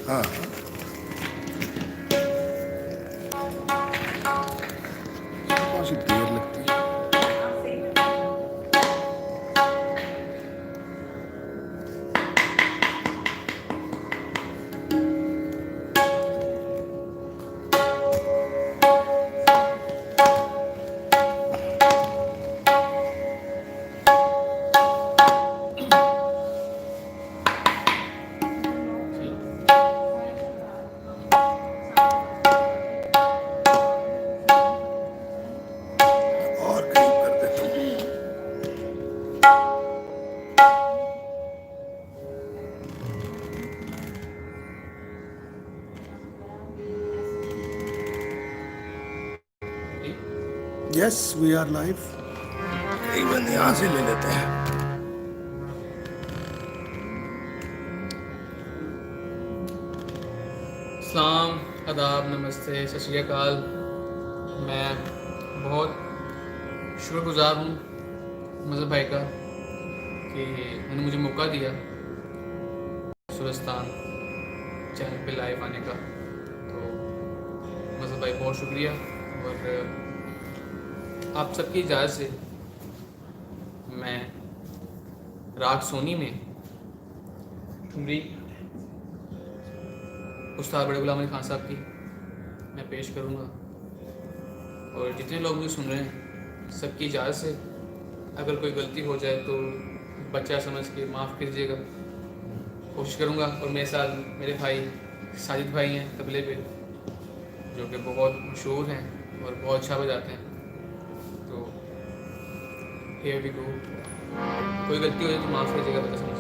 हाँ कौन सी देर लगती है। और करीब कर देता हूँ। Yes we are live. करीबन यहाँ से ले लेते हैं। सलाम, आदाब, नमस्ते, सत श्री अकाल। मैं बहुत शुक्रगुजार हूँ मज़हब भाई का कि उन्होंने मुझे मौका दिया सूरस्तान चैनल पे लाइव आने का। तो मज़हब भाई बहुत शुक्रिया। और आप सबकी इजाज़त से मैं राग सोनी में ठुमरी उस्ताद बड़े गुलाम अली खान साहब की मैं पेश करूँगा। और जितने लोग मुझे सुन रहे हैं सबकी इजाज़त से अगर कोई गलती हो जाए तो बच्चा समझ के माफ़ कीजिएगा। कोशिश करूँगा। और मेरे साथ मेरे भाई साजिद भाई हैं तबले पे, जो कि बहुत मशहूर हैं और बहुत अच्छा बजाते हैं। तो हियर वी गो। कोई गलती हो जाए तो माफ़ कीजिएगा, बच्चा समझ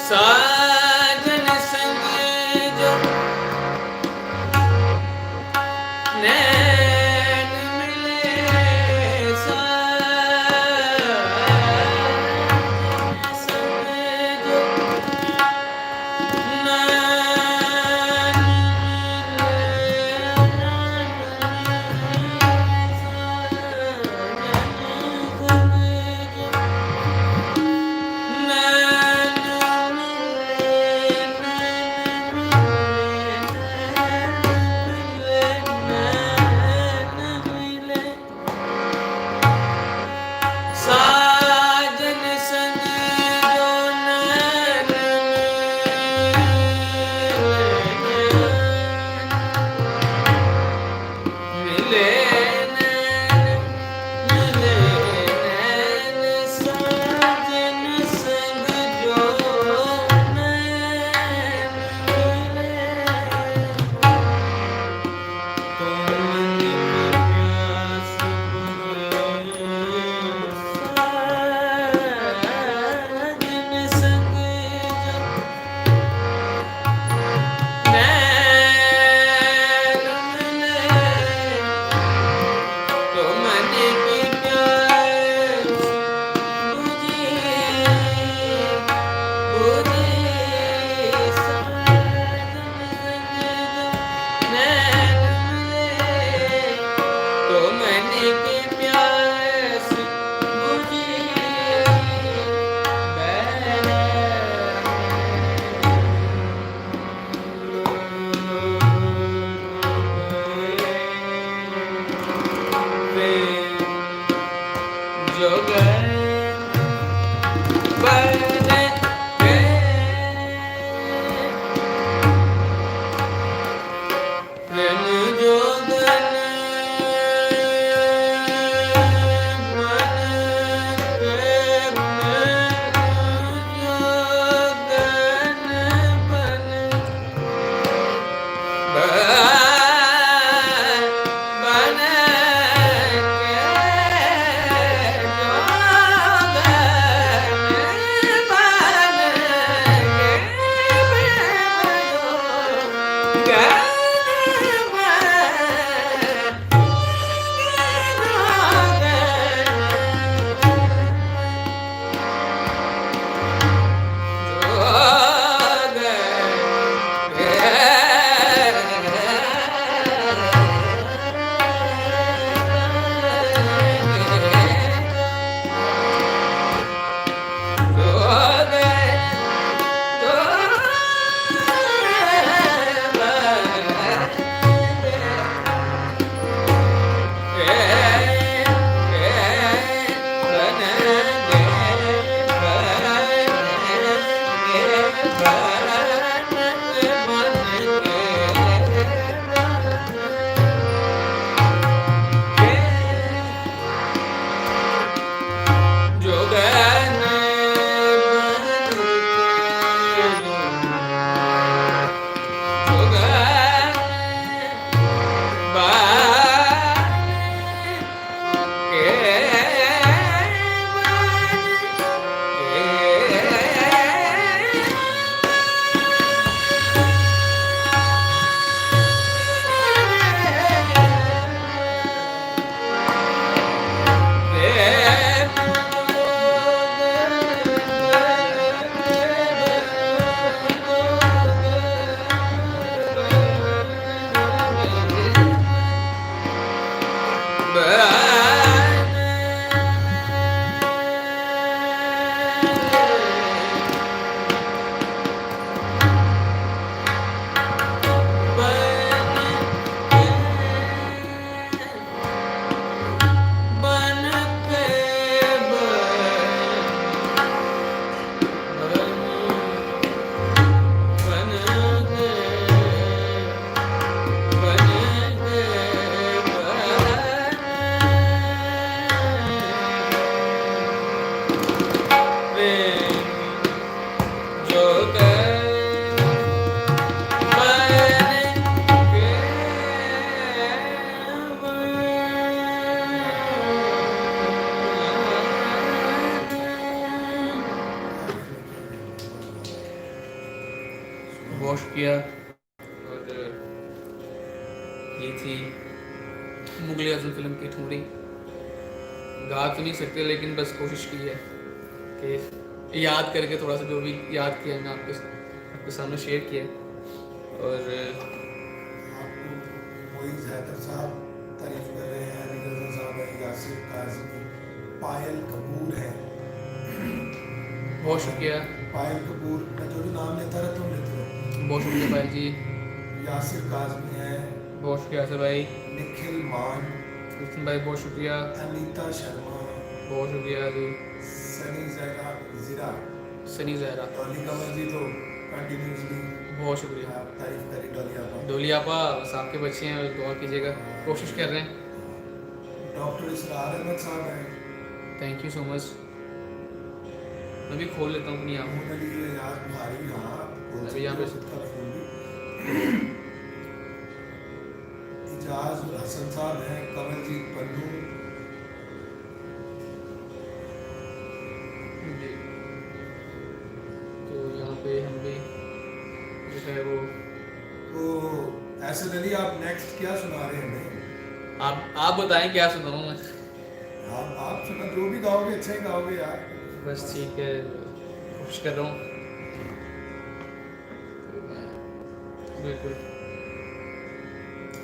साजन संग जो नैन मिले साजन संग जो नैन मिले बहुत शुक्रिया। और ये थी मुगल आजम फिल्म की ठुमरी। गा तो नहीं सकते लेकिन बस कोशिश की है कि याद करके थोड़ा सा जो भी याद किया है मैं आपके सामने शेयर किया है। और आपको मोइज हैदर साहब तारीफ कर रहे हैं, अली रजा साहब है, यासिर काज़मी, पायल कपूर है। बहुत शुक्रिया। पायल कपूर, मैं जो भी नाम लेता रहता हूँ लेते हो। बहुत शुक्रिया भाई जी। यासिर काज़मी है, बहुत शुक्रिया सर भाई। निखिल मान, नितिन भाई बहुत शुक्रिया। अनीता शर्मा, बहुत शुक्रिया जी। सनी ज़हरा ज़िरा, सनी जहरा, डॉली कमर जी तो कंटिन्यूसली बहुत शुक्रिया। आप तारीफ करी डॉली आपा। डोली आपा बस आपके बच्चे हैं, दुआ कीजिएगा, कोशिश कर रहे हैं। डॉक्टर इसरार अहमद साहब हैं, थैंक यू सो मच। मैं भी खोल लेता हूँ अपनी आँखों। मोहन अली एजाज भारी, हाँ बोल अभी यहाँ पे सकते हो, खुद का फोन भी। इजाज हसन साहब हैं, कमलजीत पन्नू, जी। तो यहाँ पे हम भी जो है वो तो एहसन अली आप नेक्स्ट क्या सुना रहे हैं हमें? आप बताएं क्या सुनाऊँ मैं। आप सुना, जो भी गाओगे अच्छा ही गाओगे यार। बस ठीक है, कोशिश कर रहा हूँ। बिल्कुल।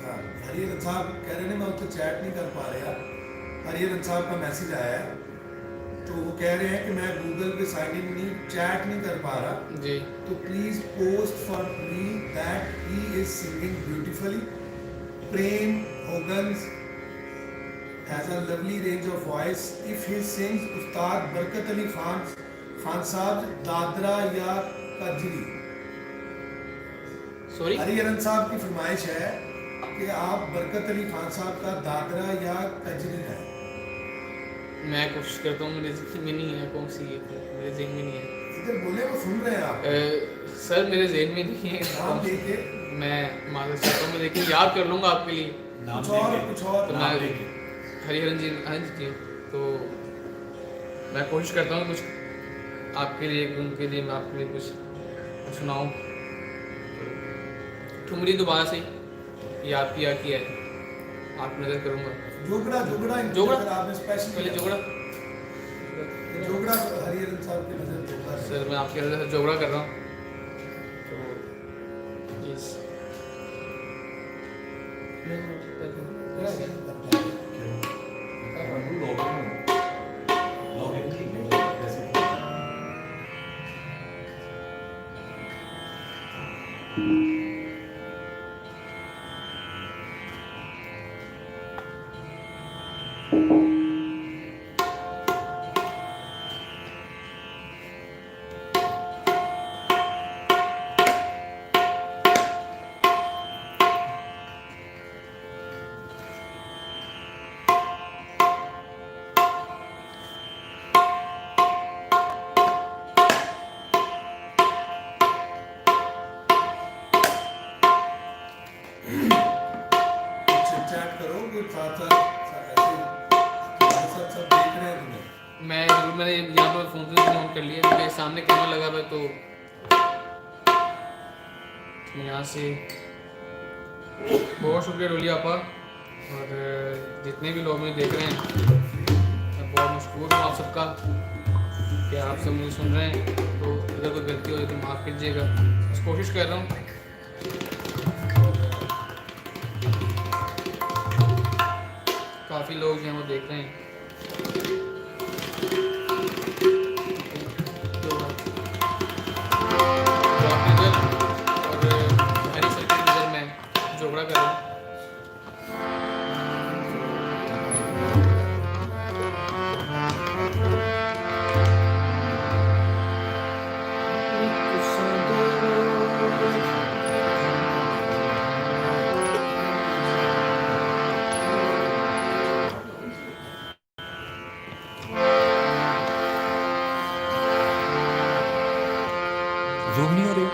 हाँ, हरिहरन साहब कह रहे हैं मैं उसको चैट नहीं कर पा रहे यार। हरिहरन साहब का मैसेज आया है, तो वो कह रहे हैं कि मैं गूगल पे साइन इन नहीं, चैट नहीं कर पा रहा, जी। तो please post for me that he is singing beautifully. Prem होगन्स has a lovely range of voice. If he sings उस्ताद बरकत अली खान साहब दादरा या कजरी। सॉरी, हरिहरन साहब की फरमाइश है कि आप बरकत अली खान साहब का दादरा या कजरी है। मैं कोशिश करता हूँ, मेरे ज़हन में नहीं है कौन सी है, मेरे ज़हन में नहीं है। इधर बोले वो सुन रहे हैं आप। सर मेरे ज़हन में नहीं है। नाम लेके मैं मालूम चाहता हूँ, लेकिन याद कर लूँगा आपके लिए। कुछ और तो मैं हरिहरन जी, हाँ जी, तो मैं कोशिश करता हूँ कुछ आपके लिए, उनके लिए मैं आपके लिए कुछ सुनाऊँ। ठुमरी दोबारा से याद किया है, आप नज़र करूँगा। जोगड़ा आपने स्पेशल पहले जोगड़ा हरिहरन साहब की नजर जोगड़ा सर, मैं आपके नज़र से जोगड़ा कर रहा हूँ। तो यस चैट करो कुछ साथ सब देख रहे हैं तुम्हें। मैंने यहाँ पर फ़ोन से ऑन कर लिया, क्योंकि सामने कैमरा लगा हुआ है, तो यहाँ से बहुत शुक्रिया डोली आपा, और जितने भी लोग मुझे देख रहे हैं, मैं बहुत मशहूर हूँ आप सबका कि आप सब मुझे सुन रहे हैं। तो अगर कोई गलती हो तो माफ़ कीजिएगा, बस कोशिश कर रहा हूँ। काफ़ी लोग जो हैं वो देख रहे हैं। और हरी सर की नज़र में जोगड़ा कर रहा हूँ। जूम नहीं हो रही।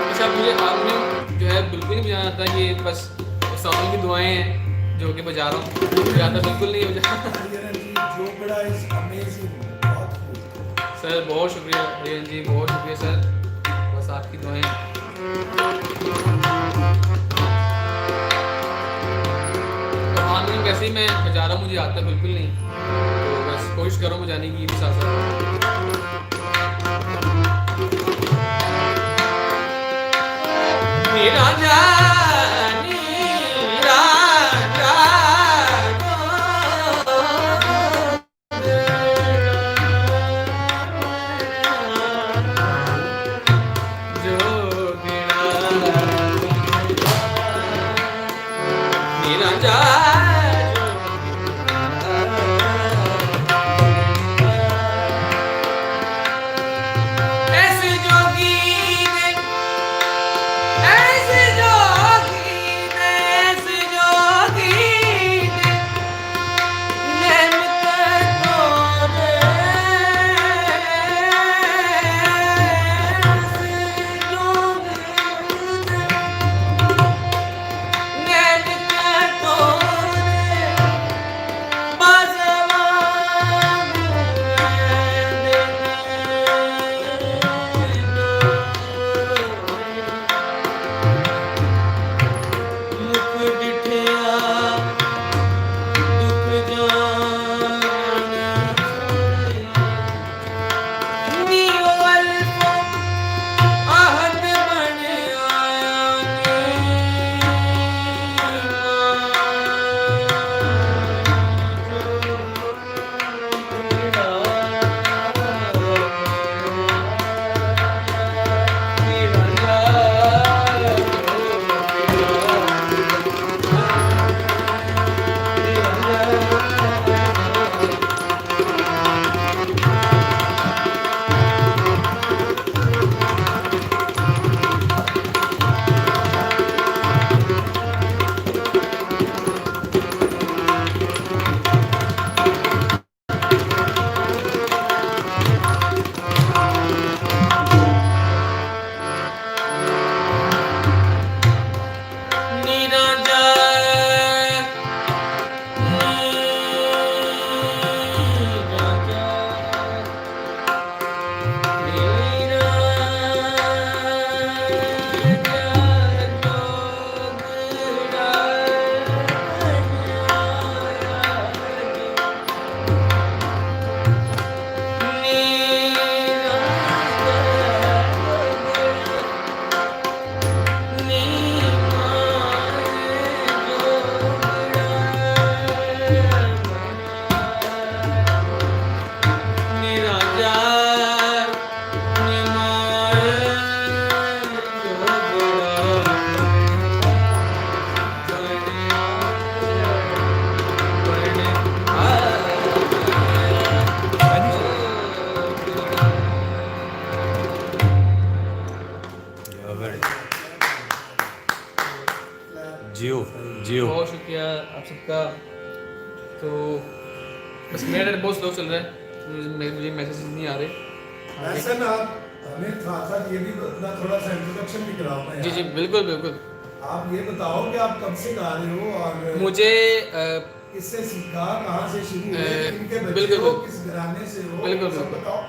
अच्छा, मुझे हारमोनियम जो है बिल्कुल नहीं बजाना आता, ये बस उस्तादों की दुआएं हैं जो कि बजा रहा हूँ, मुझे आता बिल्कुल नहीं है बजा। हरिहरन जी जोगड़ा is amazing, बहुत खूब। सर बहुत शुक्रिया हरिहरन जी, बहुत शुक्रिया सर, बस आपकी दुआएं हैं। तो हारमोनियम वैसे ही मैं बजा रहा हूँ, मुझे आता बिल्कुल नहीं, तो बस कोशिश करो बजाने की भी साथ साथ। मेरा जानी राजा जो मेरा जा ऐसे जोगी ने ऐसे जोगी ने ऐसे जोगी ने नेमत तोरे ऐसे जोगी ने नेमत तोरे बाज़वा मुख डिठिया दुख जान नीओ अल्फो आहद बन आया जियो जियो। बहुत शुक्रिया आप सबका। तो बस मेरा नेट बहुत स्लो चल रहा है, तो मुझे मैसेज नहीं आ रहे। ऐसा ना हमें साथ ये भी अपना थोड़ा सा इंट्रोडक्शन भी कराओ ना जी यार। जी बिल्कुल बिल्कुल। आप ये बताओ कि आप कब से गा रहे हो और मुझे किससे सीखा, कहाँ से शुरू हुए, किनके बच्चे बिल्कुल, हो, बिल्कुल। किस घराने से हो, बिल्कुल, सब बिल्कुल। बताओ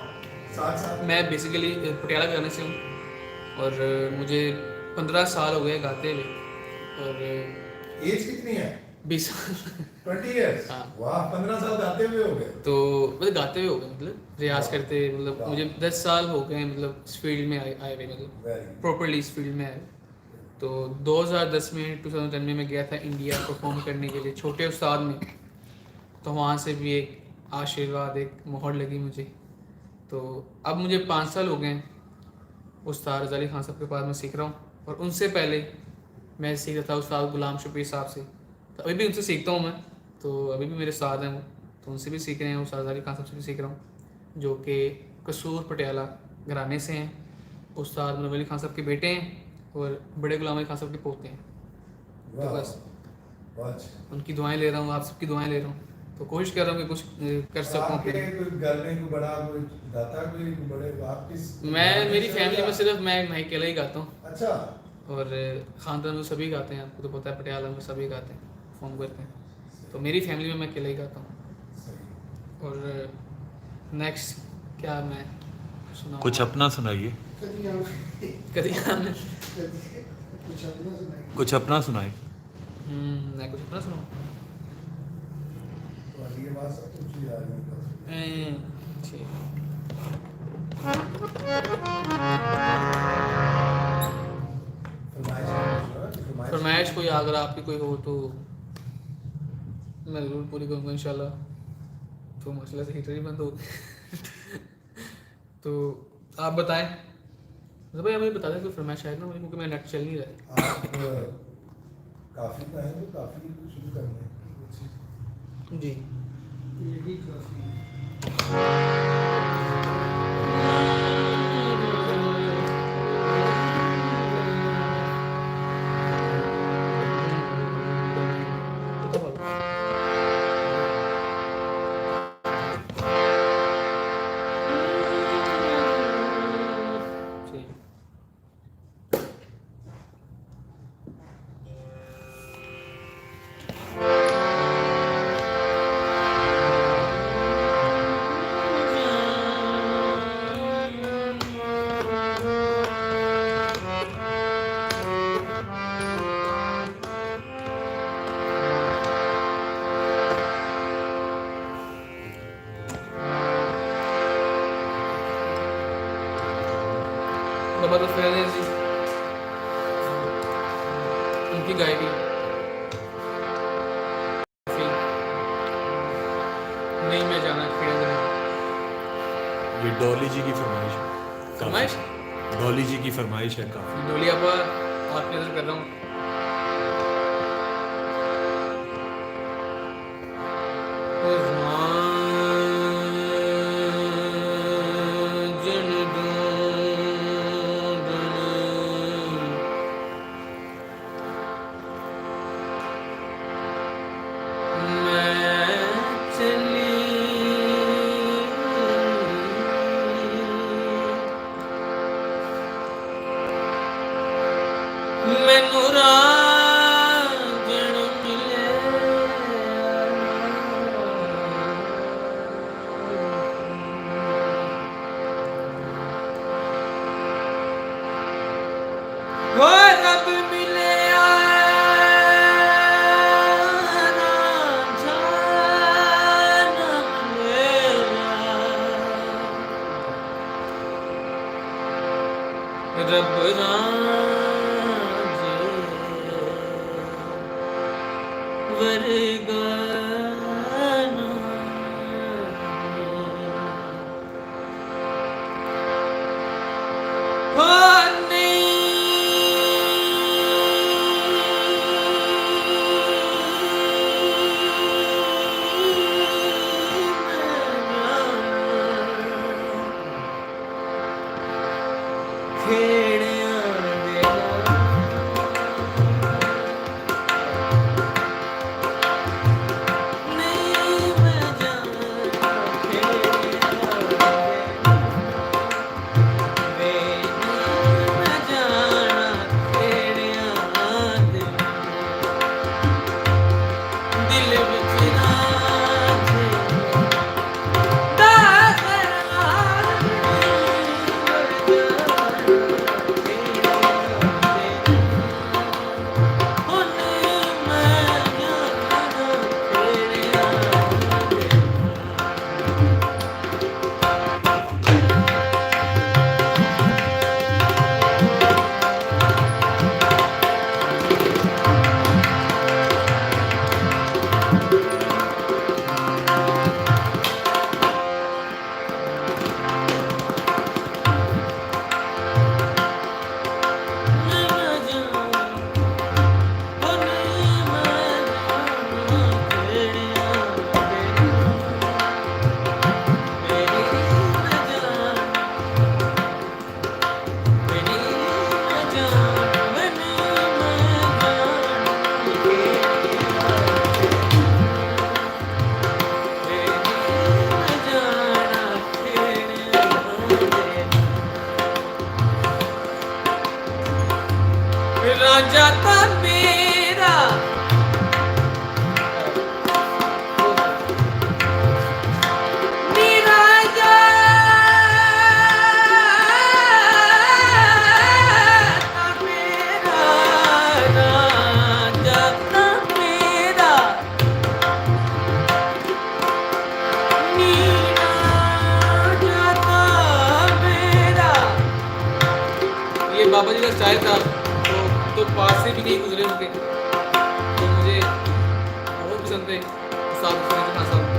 साथ साथ। मैं बेसिकली पटियाला घराने से हूँ और मुझे 15 साल हो गए गाते हुए, और एज कितनी है? 20 साल 20 इयर्स। हाँ। वाह, 15 साल गाते हुए हो गए। तो मतलब गाते हुए हो गए, मतलब रियाज वाह। करते, मतलब वाह। मुझे 10 साल हो गए, मतलब इस फील्ड में आए हुए, मतलब वेरी प्रॉपरली इस फील्ड में आए। तो 2010 में 2010 में मैं गया था इंडिया परफॉर्म करने के लिए छोटे उस्ताद में, तो वहाँ से भी एक आशीर्वाद, एक मोहर लगी मुझे। तो अब मुझे 5 साल हो गए हैं उस्ताद रज़ा अली खान साहब के पास मैं सीख रहा हूँ, और उनसे पहले मैं सीख रहा था उस्ताद गुलाम शफी साहब से, तो अभी भी उनसे सीखता हूँ मैं। तो अभी भी मेरे उस्ताद हैं वो, तो उनसे भी सीख रहे हैं, उस्ताद रज़ा अली खान साहब से भी सीख रहा हूँ, जो कि कसूर पटियाला घराने से हैं। उस्ताद मुनव्वर अली खान साहब के बेटे हैं और बड़े गुलाम अली खान साहब के पोते हैं। तो बस वाह। उनकी दुआएं ले रहा हूँ, आप सबकी दुआएं ले रहा हूँ। तो कोशिश कर रहा हूँ कि कुछ कर सकूँ आपके अपने। कोई घर में कोई बड़ा कोई गाता कोई बड़े आप किस मैं मेरी फैमिली में सिर्फ मैं अकेला ही गाता हूँ, अच्छा और ख़ानदान में सभी गाते हैं, आपको तो पता है पटियाला में सभी गाते हैं, फ़ोन करते हैं, तो मेरी फैमिली में मैं अकेला ही गाता हूँ। सही और नेक्स्ट क्या मैं सुनाऊँ? कुछ अपना सुनाइए, कभी आपने कुछ अपना सुनाइए। मैं कुछ अपना सुनाऊँ? तो ये बात सब कुछ याद नहीं ठीक। फरमाइश कोई अगर आपकी कोई हो तो मैं ज़रूर पूरी करूँगा इंशाल्लाह। तो माशाल्लाह से हीटर ही बंद हो तो आप बताएं तो भाई, हमें बता दें कोई फरमाइश है ना मुझे, क्योंकि मेरा नेट चल नहीं रहा है। आप काफी का है तो काफी शुरू करना है जी। यही काफी ठीक। बाबा तो फैज़ जी उनकी गायकी फिल्म नहीं मैं जाना खेल ये डॉली जी की फरमाइश है काफी। फरमाइश डॉली जी की फरमाइश है काफ़ी। डोली आपा आपकी नजर कर रहा हूँ। मैनू चाहे था तो पास से भी नहीं गुजरे उनके। तो मुझे बहुत पसंद थे उस्ताद फरीद खान साहब।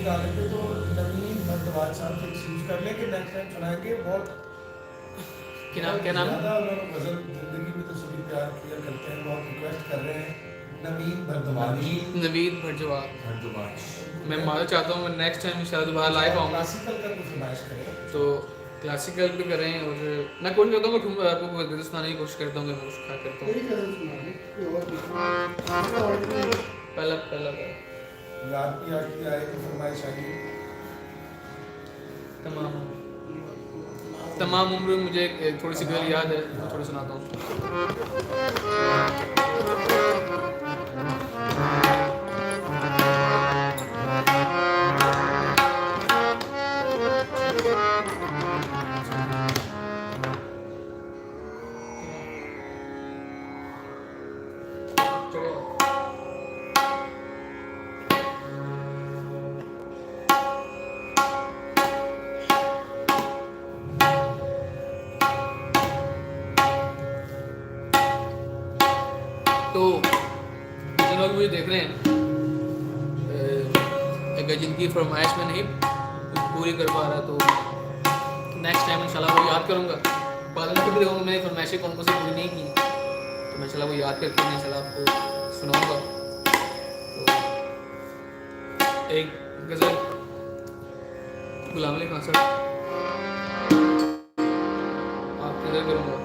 नहीं गा लेते तो नवीन भरद्वाज साहब से एक्सक्यूज कर लें कि नेक्स्ट टाइम सुनाएंगे। बहुत क्या नाम ज़्यादा उन्होंने गजल जिंदगी में तो सभी प्यार किया करते हैं, बहुत रिक्वेस्ट कर रहे हैं नवीन भरद्वाज। नवीद भरजवाल। भरद्वाज। मैं मालूम चाहता हूँ मैं नेक्स्ट टाइम इंशाल्लाह दोबारा लाइव आऊँगा क्लासिकल का कुछ फरमाइश करें। तो क्लासिकल भी करें। और मैं कोशिश करता हूँ मैं आपको गज़ल सुनाने की कोशिश करता हूँ कि मैं कुछ खा करता हूँ। पहला पहला याद की आए तो फरमाइश आएगी। तमाम उम्र मुझे एक थोड़ी सी गज़ल याद है, मैं थोड़ी सुनाता हूँ। तो जिन लोग मुझे देख रहे हैं, अगर जिनकी फरमाइश में नहीं पूरी कर पा रहा तो नेक्स्ट टाइम इंशाल्लाह वो याद करूँगा। बाद में कभी देखूँगा मैंने फरमाइशें कौन कौन सी पूरी नहीं की तो मैं इंशाल्लाह वो याद करके मैं इंशाल्लाह आपको सुनाऊँगा। तो एक गज़ल गुलाम अली खान साहब आप गज़ल करूँगा।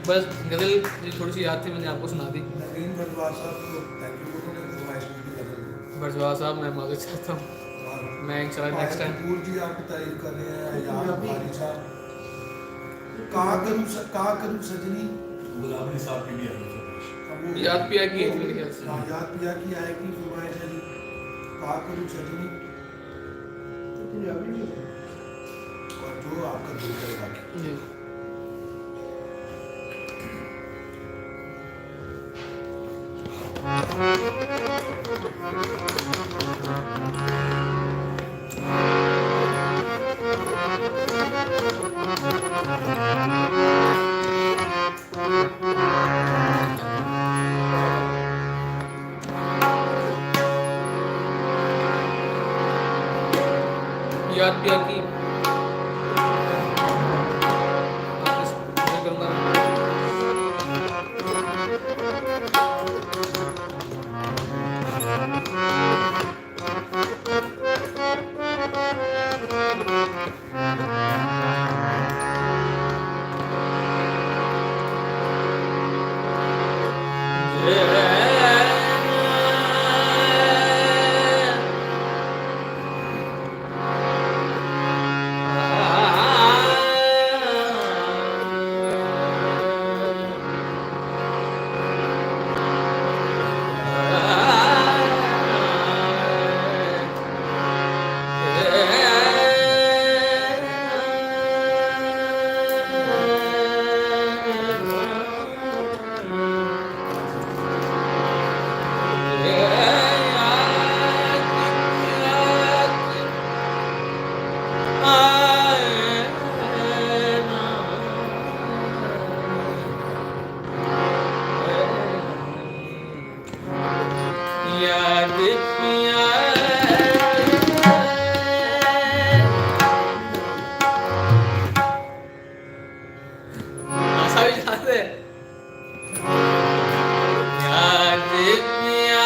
बस गज़ल मुझे थोड़ी सी याद थी, मैंने आपको सुना दी। नवीन बटवार साहब को थैंक यू बोलो, ने फरमाइश की थी गजल। बरजवा साहब मैं माफ़ी चाहता हूँ, मैं इंशाल्लाह नेक्स्ट टाइम। कपूर जी आपकी तारीफ कर रहे हैं, यार भारी साहब का करूँ सजनी, गुलाबी साहब की भी आई फरमाइश। अब वो याद पिया की है मेरे ख्याल से। हाँ, याद पिया की आएगी फरमाइश है जी, का करूँ सजनी, और जो आपका दिल करे बाकी। जी। याद पिया की मैं करूँगा। याद पिया आशा भी याद है। याद पिया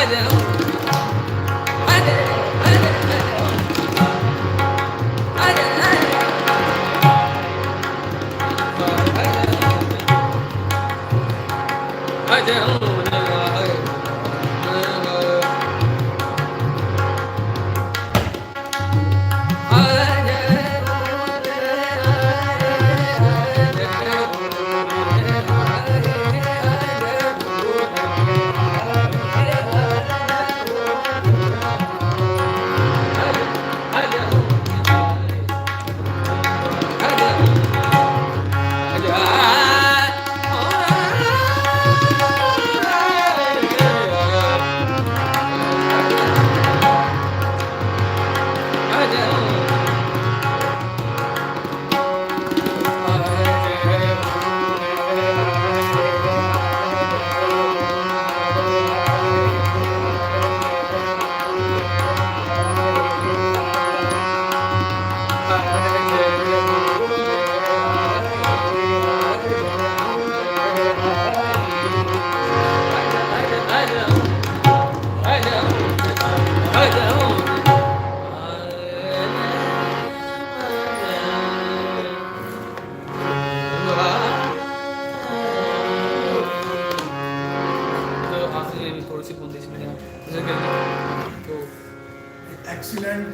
तो आपने भी थोड़ी सी बूंदी इसमें जैसे करेंगे तो एक्सीलेंट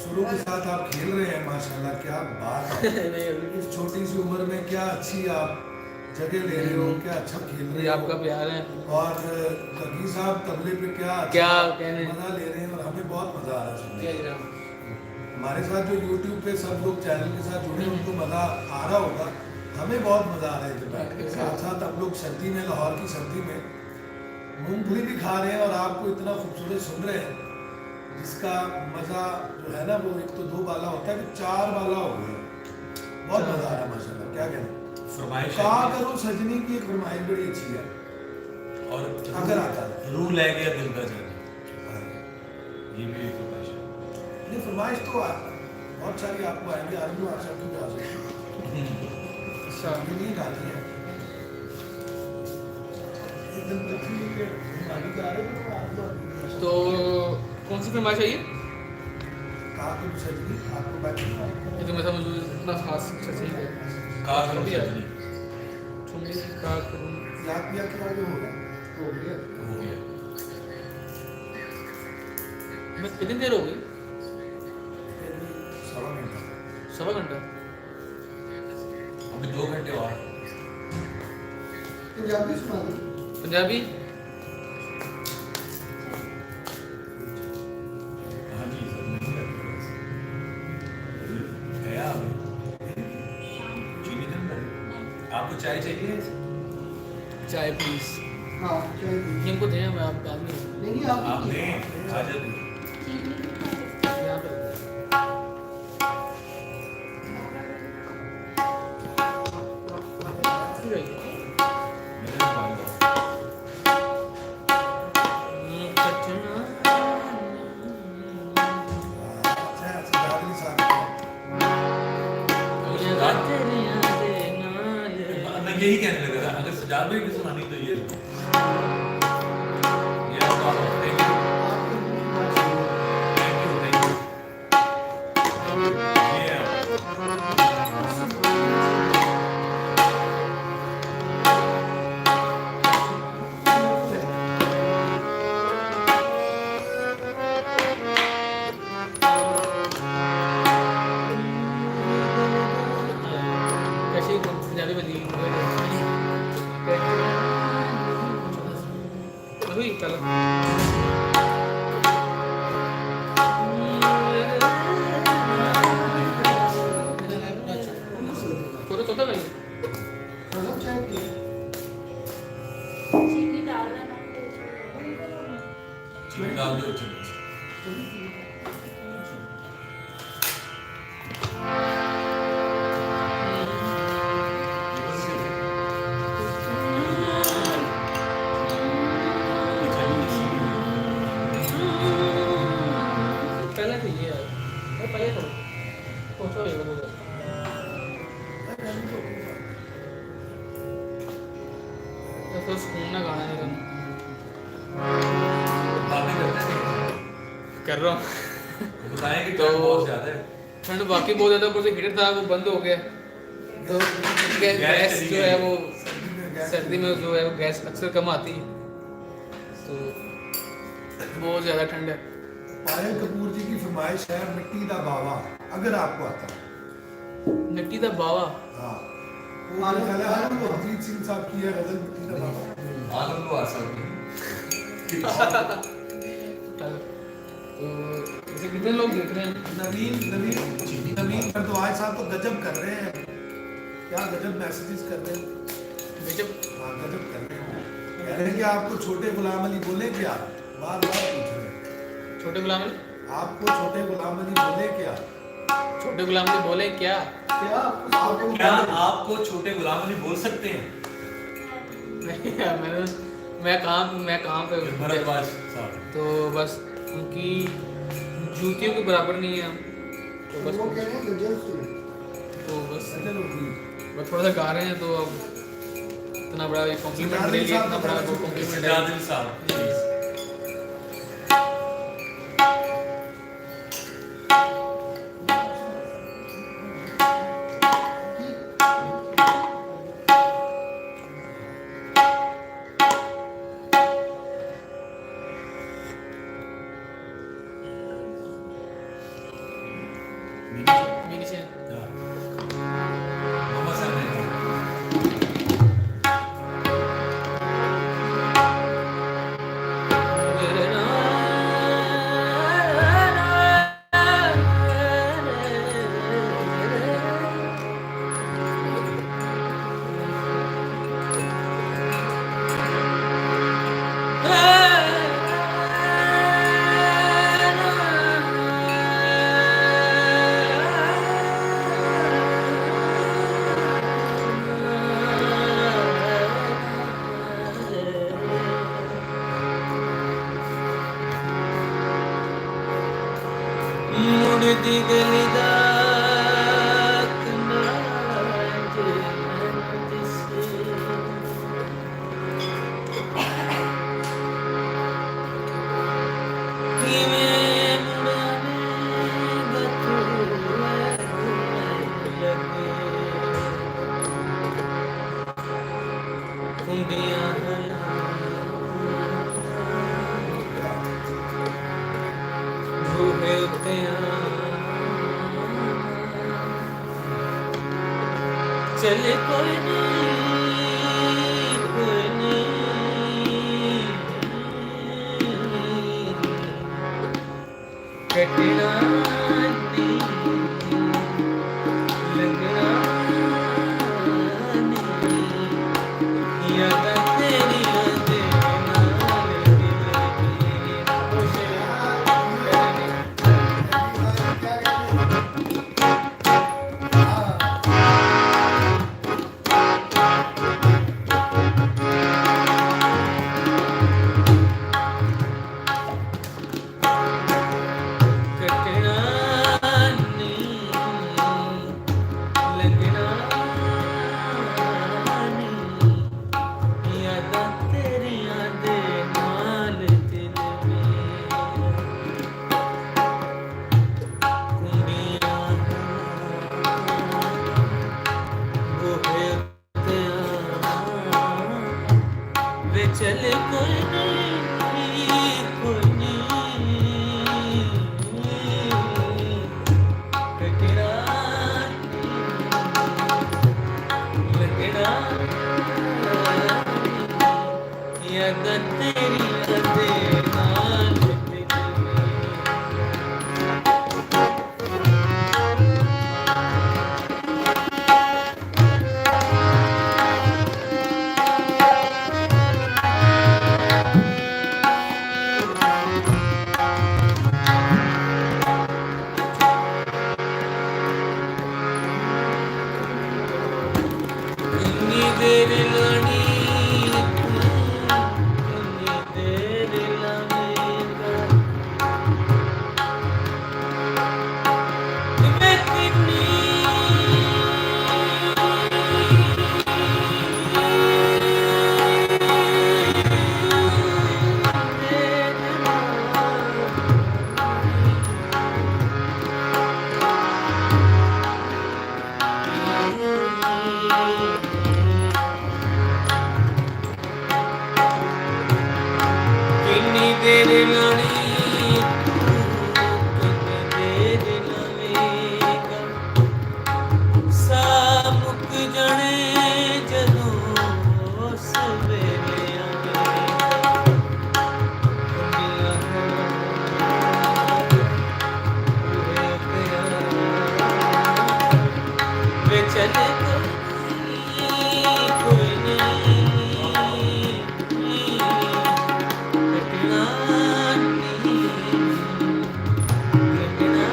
शुरू के साथ आप खेल रहे हैं माशाल्लाह, क्या बात है। नहीं अभी इस छोटी सी उम्र में क्या अच्छी आप जगह ले रहे हो, क्या अच्छा खेल रहे हो। आपका प्यार है और जगी साहब तबले पे क्या क्या अच्छा कहने मजा ले रहे हैं और हमें बहुत मजा आ रहा है सुनने क्या में। जनाब हमारे साथ जो YouTube पे सब लोग चैनल के साथ जुड़े हैं, उनको मजा आ रहा होगा, हमें बहुत मजा आ रहा है इधर बैठ के। साथ साथ हम लोग सर्दी में, लाहौर की सर्दी में मूंगफली भी खा रहे हैं और आपको इतना खूबसूरत सुन रहे हैं, जिसका मजा जो है ना वो एक तो 2 बाला होता है कि 4 बाला हो गया। बहुत मजा आ रहा है माशाल्लाह, क्या कहना। फरमाइश कहा करो सजनी की एक फरमाइश बड़ी अच्छी है, और अगर आता है रूह ले गया दिल का जाना, ये भी एक फरमाइश है। नहीं फरमाइश तो बहुत सारी आपको आएंगे, आर्मी आप सबकी भी आ सकती है, शादी नहीं गाती है। एक दिन पृथ्वी के गाड़ी जा रहे थे तो आपको तो कौन सी फिल्म चाहिए कहा तुम सजनी आपको बैठे ये तो मतलब मुझे इतना खास अच्छा चाहिए कहा करो कभी आए। सजनी, तुमने कहा करूँ याद किया कि आगे हो गया हो गया। हो गया। मैं कितनी देर हो गई फिर भी 1.25 घंटा। 1.25 घंटा अभी 2 घंटे और। पंजाबी सुना दी। पंजाबी हाँ जी सर, नहीं लगता गया अभी। चीनी तो नहीं। आपको चाय चाहिए? चाय प्लीज हाँ चाहिए। इनको दें मैं आप बाद में नहीं आप दें, आ जाते। यहाँ पे ठीक है। मेरे पास मैं यही कहने लगा था, अगर सजाद भाई की सुनानी तो ये आपका थैंक यू कैसी पंजाबी बनी अभी चलो फोटो चौथा भाई चीनी डाल दो एक चम्मच। पहले तो ये यार पहले तो पहुंचो ये लोग तो सुकून ना गाना है कर रहा हूँ। बताएं कि तो- ठंड बहुत ज्यादा है। ठंड बाकी बहुत ज़्यादा, ऊपर से हीटर था वो बंद हो गया, तो गैस चली जो गई। है वो सर्दी में गैस सर्दी में जो है वो गैस अक्सर कम आती है, तो बहुत ज़्यादा ठंड है। पायल कपूर जी की फरमाइश है मिट्टी दा बावा, अगर आपको आता है। मिट्टी दा बावा, हाँ वो मेरा ख्याल है हाँ, वो अजीत सिंह साहब की है गजल मिट्टी दा बावा। आलम को आ सकती तो इसे कितने लोग देख रहे हैं? नवीन भारद्वाज साहब तो गजब कर रहे हैं, क्या गजब मैसेजेस कर रहे हैं। जब हाँ गजब कर रहे हैं, कह रहे हैं कि आपको छोटे गुलाम अली बोले क्या, बार बार पूछ रहे हैं। छोटे गुलाम अली, आपको छोटे गुलाम अली बोले क्या, छोटे गुलाम अली बोले क्या? क्या आपको क्या आपको छोटे गुलाम अली बोल सकते हैं? नहीं यार, मैं काम पे भारद्वाज साहब तो बस उनकी जूतियों के बराबर नहीं है हम, तो बस वो कह रहे हैं गजल सुनो। तो बस चलो जी। बस थोड़ा सा गा रहे हैं, तो अब इतना बड़ा ये कॉम्प्लीमेंट दे लिया, इतना बड़ा वो कॉम्प्लीमेंट है। सजाद अली साहब प्लीज। मेरी से मोहम्मद साहब ने मुड़दी गली दा चले कोई नहीं, कोई नहीं, कटना नहीं, लगना नहीं, याद तेरी यादें नाल दिल की खुश करनी। कटना नहीं, लगना नहीं, यादां तेरियां दे नाल दिल में कुंडियां गोहे उत्ते वे चल कोई नहीं, कोई नहीं, कटना लगना याद तेरी यादें नाल दिल में। इतनी देर लानी, इतनी देर तेरे लानी देर लवेगा सा मुक जाने जदों सवेरे आवे चले कोई नहीं कटना नहीं कटना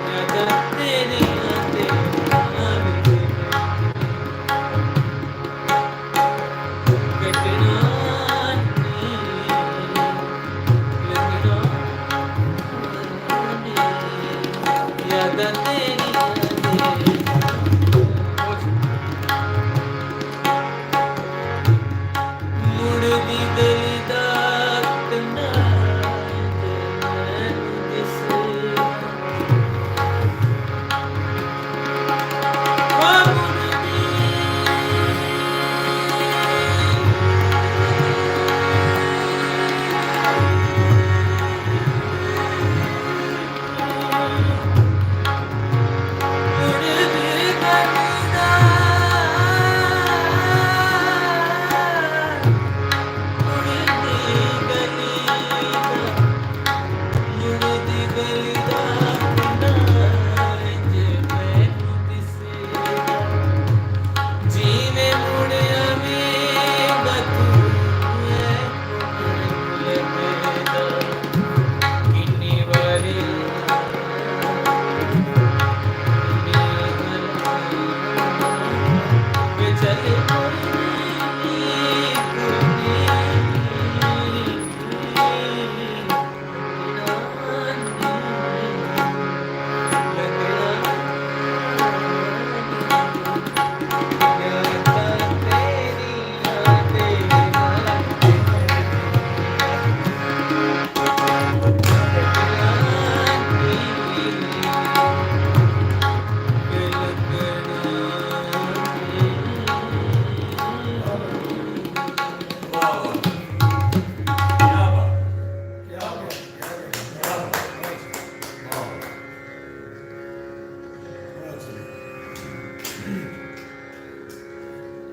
याद तेरी आते आवे कटना नहीं लगना नहीं याद तेरी आते मुड़दी गली दा कंधा मैनू दिसे ओ मुड़दी मुड़दी गली दा मुड़दी गली दा कंधा इंज मैनू दिसेगा जीवे मुड़ आवेगा तू है लगेगा किन्नी वारी वे चले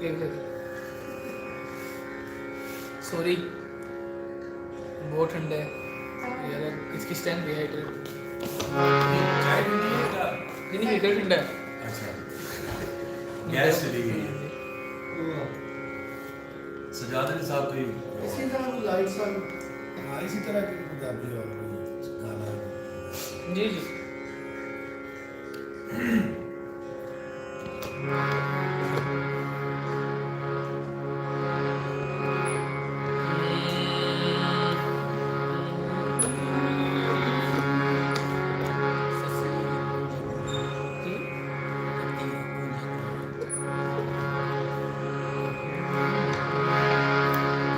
क्या हो गया सॉरी बहुत ठंडा है यार इसकी स्टैंड भी है चाय भी नहीं है का नहीं हीटर ठंडा है अच्छा गैस चली गई है सजाद अली साहब कोई इसी तरह लाइट सा हाँ इसी तरह की पंजाबी और गाना जी जी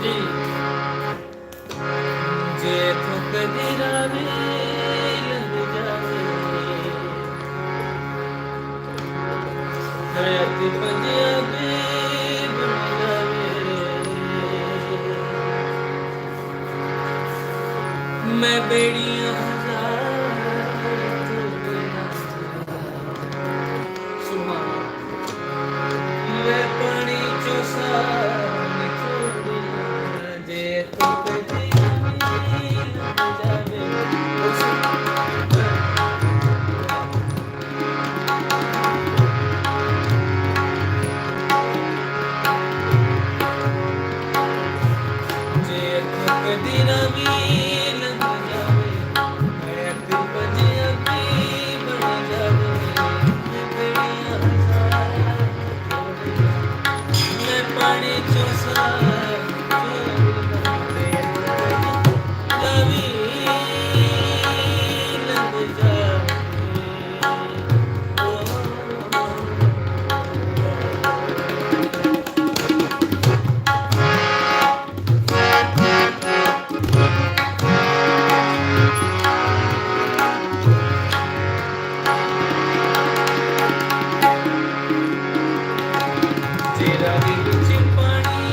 जी जे तू कदी रावे लंघ जावे हयात पंजाबी बन जावे मैं बेड़ियां हजार तू बिना सुभान मैं पानी चो सावन छोड़ना जे तू कदी जावे जे तू कदी रवी लंघ जावे मैं तू पंजाबी बन जावे मैं बेड़ियां हजार मैं पानी चो सावन छोड़ना रवि लंघ जावे तेरा दिल च पानी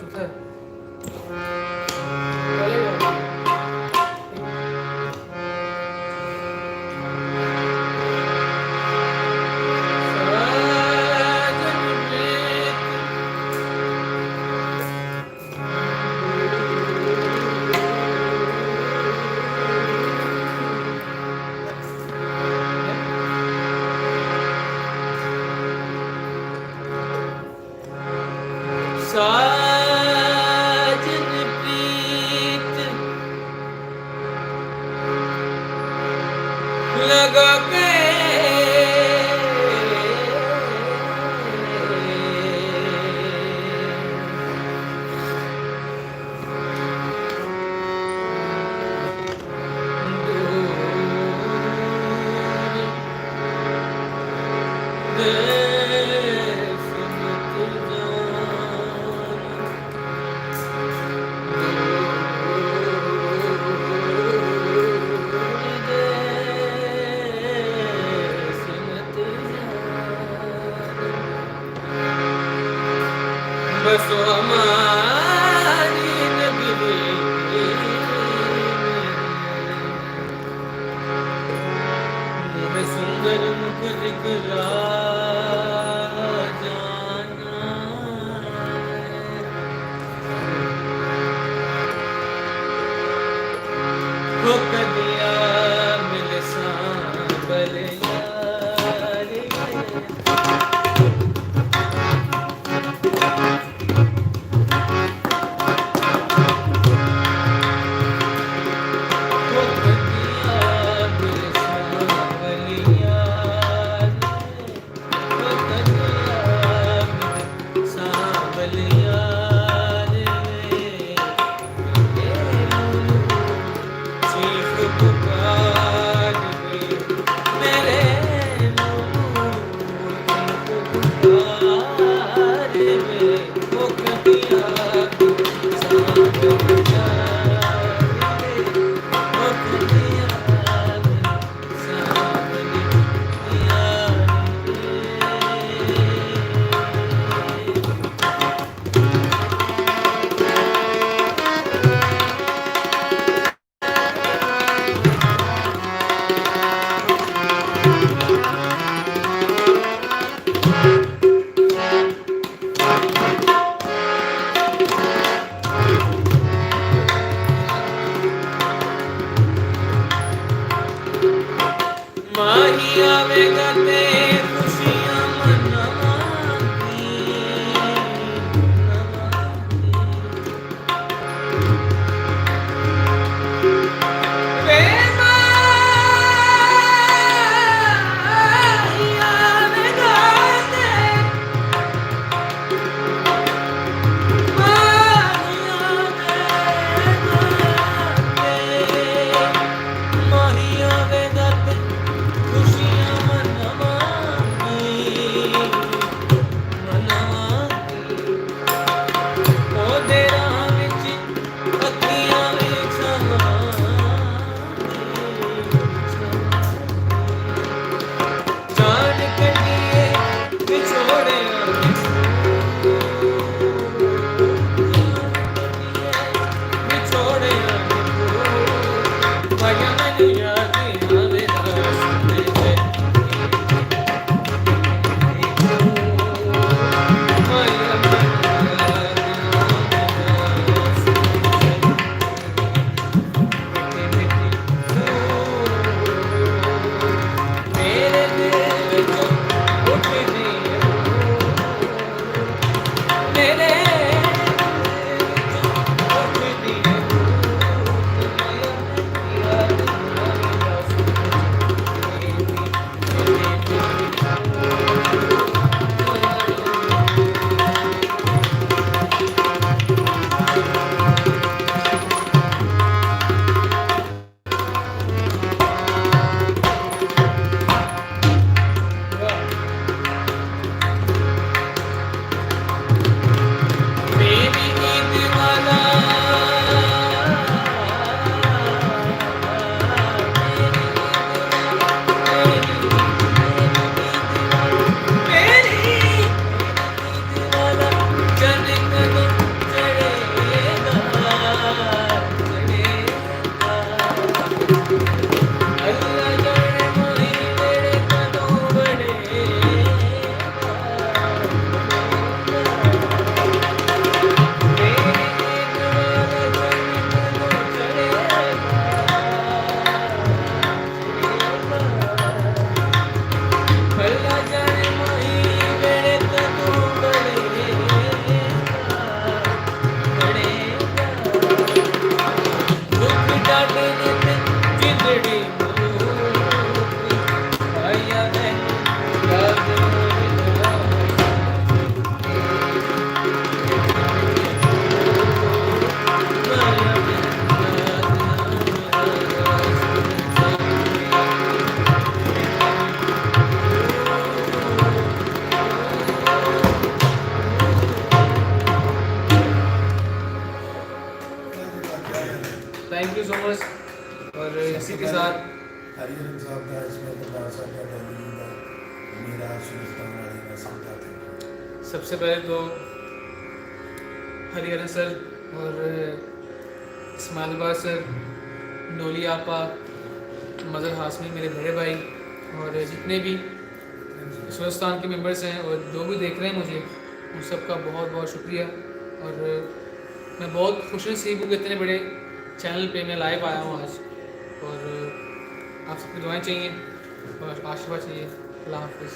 चुका है चलेगा। साजन प्रीत लगा के बस हमारी नगरी में सुंदर मुख दिखला जाना हो कदिया मिल सांबल यारी माही आवेगा ते खुशियां मनावांगी वे माही आवेगा ते माही आवेगा ते खुशियां मनावांगी थैंक यू सो मच। और इसी के साथ हरिहरन साहब का इसमें प्रकार साहब का दिल्ली का मेरा सुल्तान वाले का समझा थे। सबसे पहले तो हरिहरन सर और इस्माइल बार सर, नोली आपा, मज़र हाशमी मेरे बड़े भाई, और जितने भी सुल्तान के मेंबर्स हैं और जो भी देख रहे हैं मुझे, उन सब का बहुत बहुत शुक्रिया। और मैं बहुत खुश नसीब हूँ कि इतने बड़े चैनल पे मैं लाइव आया हूँ आज। और आप सबकी दुआएं चाहिए और आशीर्वाद चाहिए। अल्लाह हाफिज़।